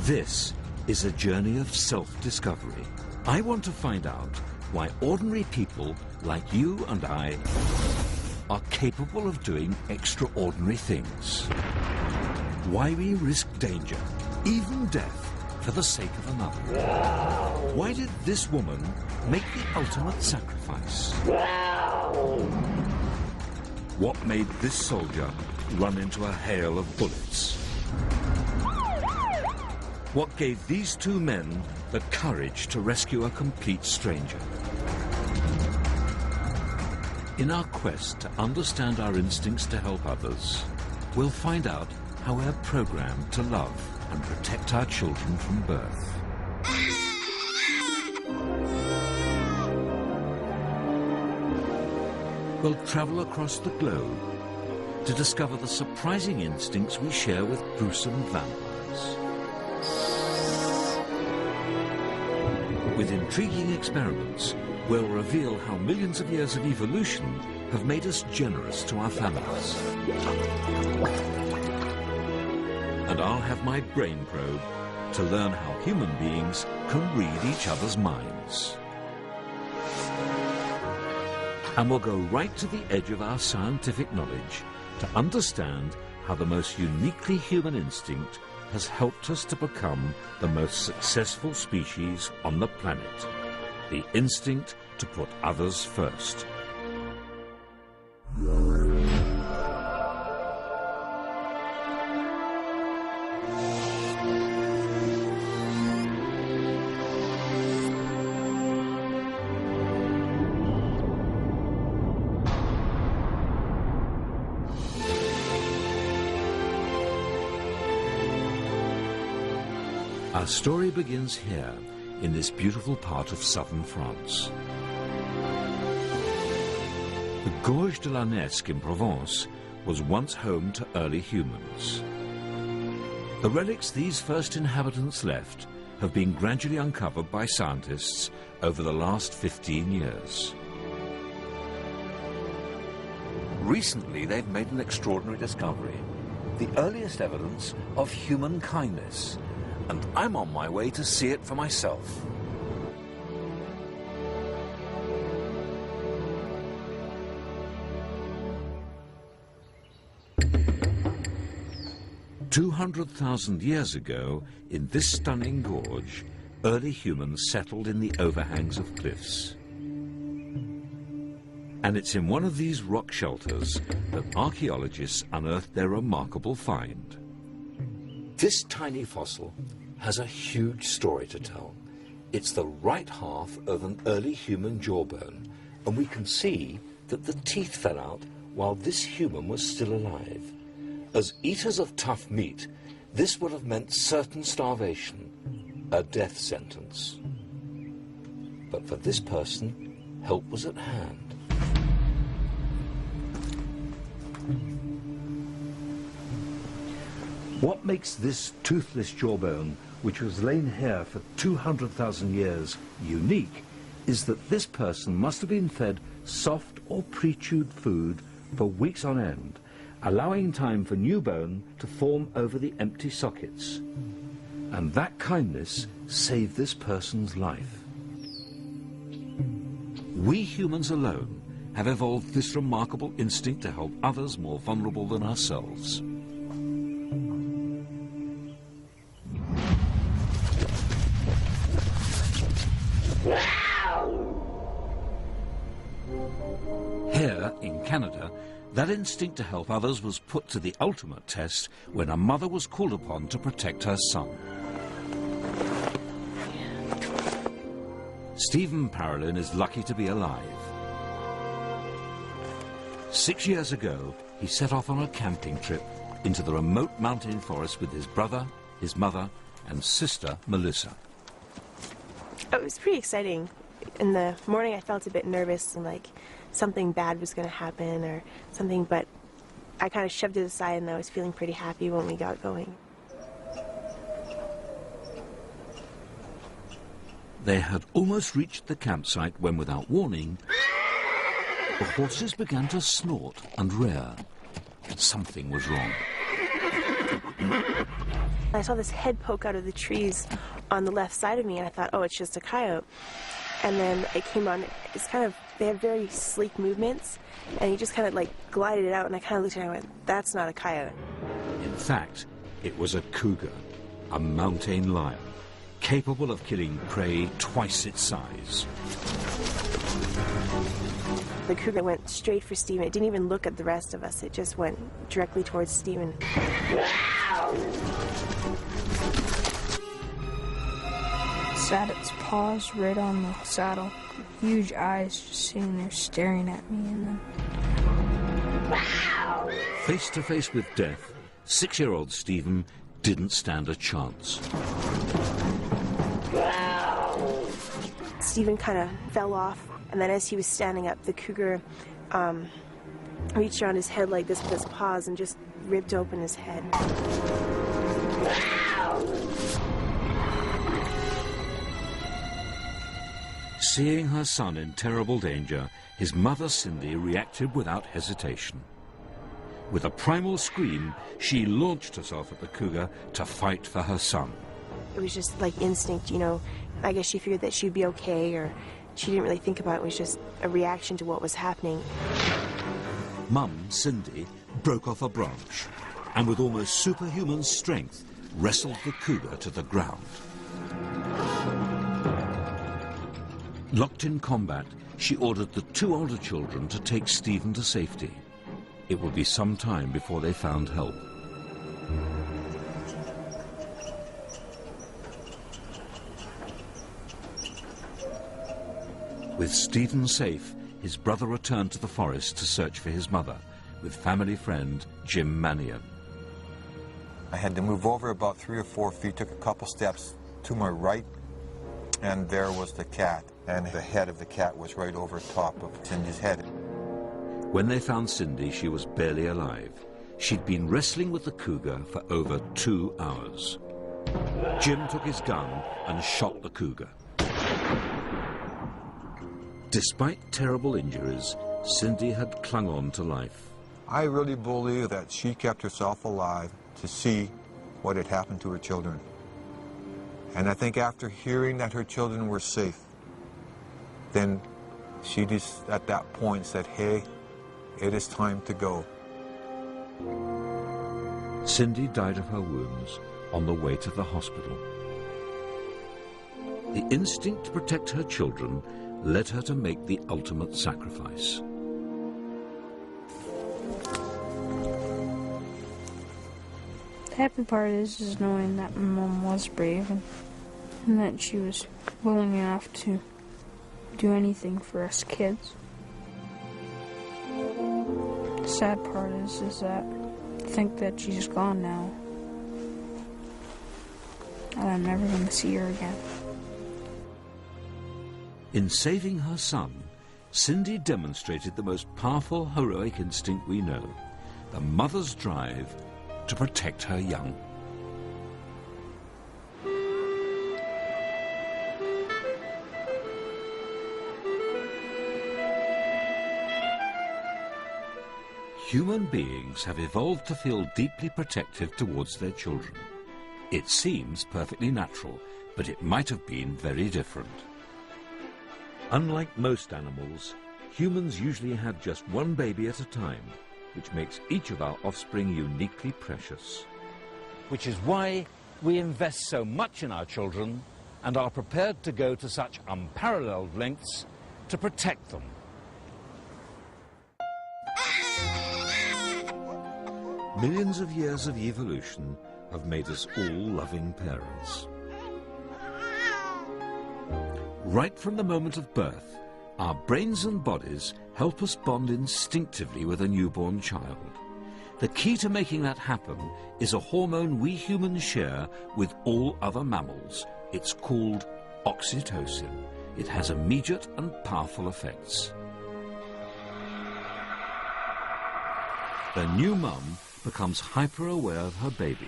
This is a journey of self-discovery. I want to find out why ordinary people like you and I are capable of doing extraordinary things. Why we risk danger, even death, for the sake of another. Why did this woman make the ultimate sacrifice? What made this soldier run into a hail of bullets? What gave these two men the courage to rescue a complete stranger? In our quest to understand our instincts to help others, we'll find out how we're programmed to love and protect our children from birth. We'll travel across the globe to discover the surprising instincts we share with gruesome vampires. With intriguing experiments, we'll reveal how millions of years of evolution have made us generous to our families. And I'll have my brain probe to learn how human beings can read each other's minds. And we'll go right to the edge of our scientific knowledge to understand how the most uniquely human instinct has helped us to become the most successful species on the planet. The instinct to put others first. Our story begins here, in this beautiful part of southern France. The Gorge de la Nesque in Provence was once home to early humans. The relics these first inhabitants left have been gradually uncovered by scientists over the last 15 years. Recently, they've made an extraordinary discovery, the earliest evidence of human kindness. And I'm on my way to see it for myself. "200,000 years ago, in this stunning gorge, early humans settled in the overhangs of cliffs. And it's in one of these rock shelters that archaeologists unearthed their remarkable find. This tiny fossil has a huge story to tell. It's the right half of an early human jawbone, and we can see that the teeth fell out while this human was still alive. As eaters of tough meat, this would have meant certain starvation, a death sentence. But for this person, help was at hand. What makes this toothless jawbone, which was lain here for 200,000 years, unique, is that this person must have been fed soft or pre-chewed food for weeks on end, allowing time for new bone to form over the empty sockets. And that kindness saved this person's life. We humans alone have evolved this remarkable instinct to help others more vulnerable than ourselves. Here, in Canada, that instinct to help others was put to the ultimate test when a mother was called upon to protect her son. Stephen Parolin is lucky to be alive. 6 years ago, he set off on a camping trip into the remote mountain forest with his brother, his mother, and sister, Melissa. It was pretty exciting. In the morning, I felt a bit nervous and like something bad was going to happen or something, but I kind of shoved it aside and I was feeling pretty happy when we got going. They had almost reached the campsite when, without warning, the horses began to snort and rear. Something was wrong. I saw this head poke out of the trees on the left side of me, and I thought, oh, it's just a coyote. And then it came on. It's kind of, they have very sleek movements, and he just kind of like glided it out, and I kind of looked at it and I went, that's not a coyote. In fact, it was a cougar, a mountain lion, capable of killing prey twice its size. The cougar went straight for Stephen. It didn't even look at the rest of us. It just went directly towards Stephen. Sat its paws right on the saddle. Huge eyes just sitting there staring at me, and then... Face to face with death, 6-year-old Stephen didn't stand a chance. Stephen kind of fell off, and then as he was standing up, the cougar reached around his head like this with his paws and just ripped open his head. Seeing her son in terrible danger, his mother Cindy reacted without hesitation. With a primal scream, she launched herself at the cougar to fight for her son. It was just like instinct, you know. I guess she figured that she'd be okay, or she didn't really think about it. It was just a reaction to what was happening. Mum, Cindy, broke off a branch and with almost superhuman strength wrestled the cougar to the ground. Locked in combat, she ordered the 2 older children to take Stephen to safety. It would be some time before they found help. With Stephen safe, his brother returned to the forest to search for his mother, with family friend Jim Mannion. I had to move over about 3 or 4 feet, took a couple steps to my right, and there was the cat, and the head of the cat was right over top of Cindy's head. When they found Cindy, she was barely alive. She'd been wrestling with the cougar for over 2 hours. Jim took his gun and shot the cougar. Despite terrible injuries, Cindy had clung on to life. I really believe that she kept herself alive to see what had happened to her children. And I think after hearing that her children were safe, then she just at that point said, hey, it is time to go. Cindy died of her wounds on the way to the hospital. The instinct to protect her children led her to make the ultimate sacrifice. The happy part is knowing that my mom was brave and that she was willing enough to do anything for us kids. The sad part is that I think that she's gone now, and I'm never going to see her again. In saving her son, Cindy demonstrated the most powerful heroic instinct we know, the mother's drive to protect her young. Human beings have evolved to feel deeply protective towards their children. It seems perfectly natural, but it might have been very different. Unlike most animals, humans usually have just one baby at a time, which makes each of our offspring uniquely precious. Which is why we invest so much in our children and are prepared to go to such unparalleled lengths to protect them. Millions of years of evolution have made us all loving parents. Right from the moment of birth, our brains and bodies help us bond instinctively with a newborn child. The key to making that happen is a hormone we humans share with all other mammals. It's called oxytocin. It has immediate and powerful effects. The new mum becomes hyper-aware of her baby